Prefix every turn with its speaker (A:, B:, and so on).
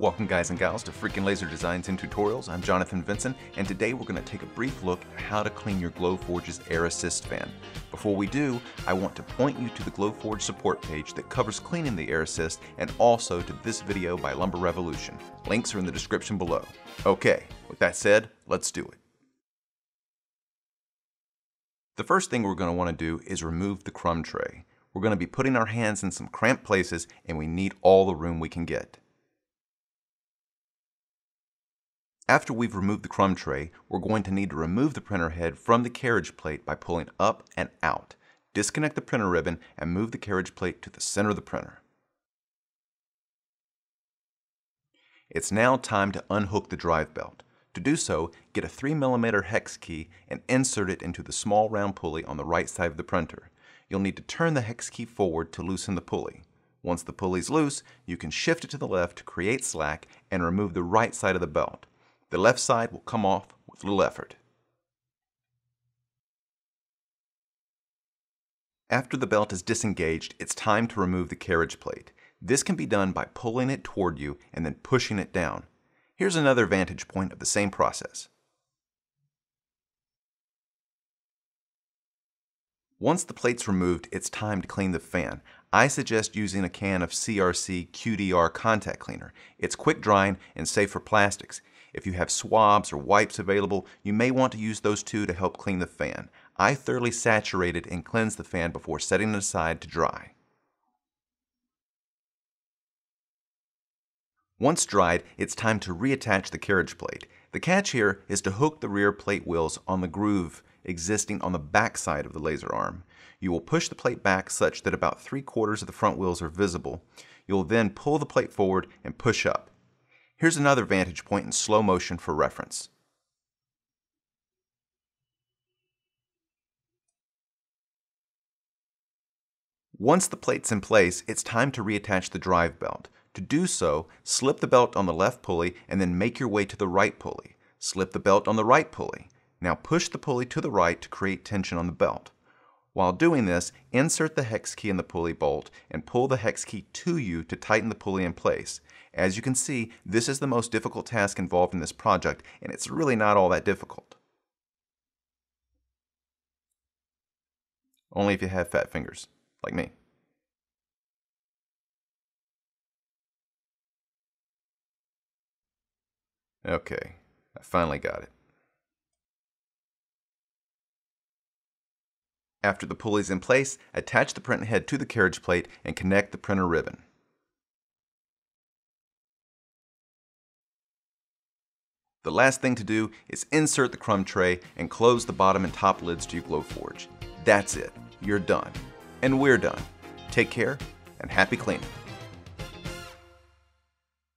A: Welcome guys and gals to Freaking Laser Designs and Tutorials. I'm Jonathan Vincent, and today we're going to take a brief look at how to clean your Glowforge's Air Assist fan. Before we do, I want to point you to the Glowforge support page that covers cleaning the Air Assist, and also to this video by Lumber Revolution. Links are in the description below. Okay, with that said, let's do it. The first thing we're going to want to do is remove the CRUMB tray. We're going to be putting our hands in some cramped places, and we need all the room we can get. After we've removed the CRUMB tray, we're going to need to remove the printer head from the carriage plate by pulling up and out. Disconnect the printer ribbon and move the carriage plate to the center of the printer. It's now time to unhook the drive belt. To do so, get a 3mm hex key and insert it into the small round pulley on the right side of the printer. You'll need to turn the hex key forward to loosen the pulley. Once the pulley's loose, you can shift it to the left to create slack and remove the right side of the belt. The left side will come off with little effort. After the belt is disengaged, it's time to remove the carriage plate. This can be done by pulling it toward you and then pushing it down. Here's another vantage point of the same process. Once the plate's removed, it's time to clean the fan. I suggest using a can of CRC QDR contact cleaner. It's quick drying and safe for plastics. If you have swabs or wipes available, you may want to use those too to help clean the fan. I thoroughly saturated and cleansed the fan before setting it aside to dry. Once dried, it's time to reattach the carriage plate. The catch here is to hook the rear plate wheels on the groove existing on the back side of the laser arm. You will push the plate back such that about 3/4 of the front wheels are visible. You'll then pull the plate forward and push up. Here's another vantage point in slow motion for reference. Once the plate's in place, it's time to reattach the drive belt. To do so, slip the belt on the left pulley and then make your way to the right pulley. Slip the belt on the right pulley. Now push the pulley to the right to create tension on the belt. While doing this, insert the hex key in the pulley bolt and pull the hex key to you to tighten the pulley in place. As you can see, this is the most difficult task involved in this project, and it's really not all that difficult. Only if you have fat fingers, like me. Okay, I finally got it. After the pulley's in place, attach the printer head to the carriage plate and connect the printer ribbon. The last thing to do is insert the CRUMB tray and close the bottom and top lids to your Glowforge. That's it. You're done. And we're done. Take care and happy cleaning.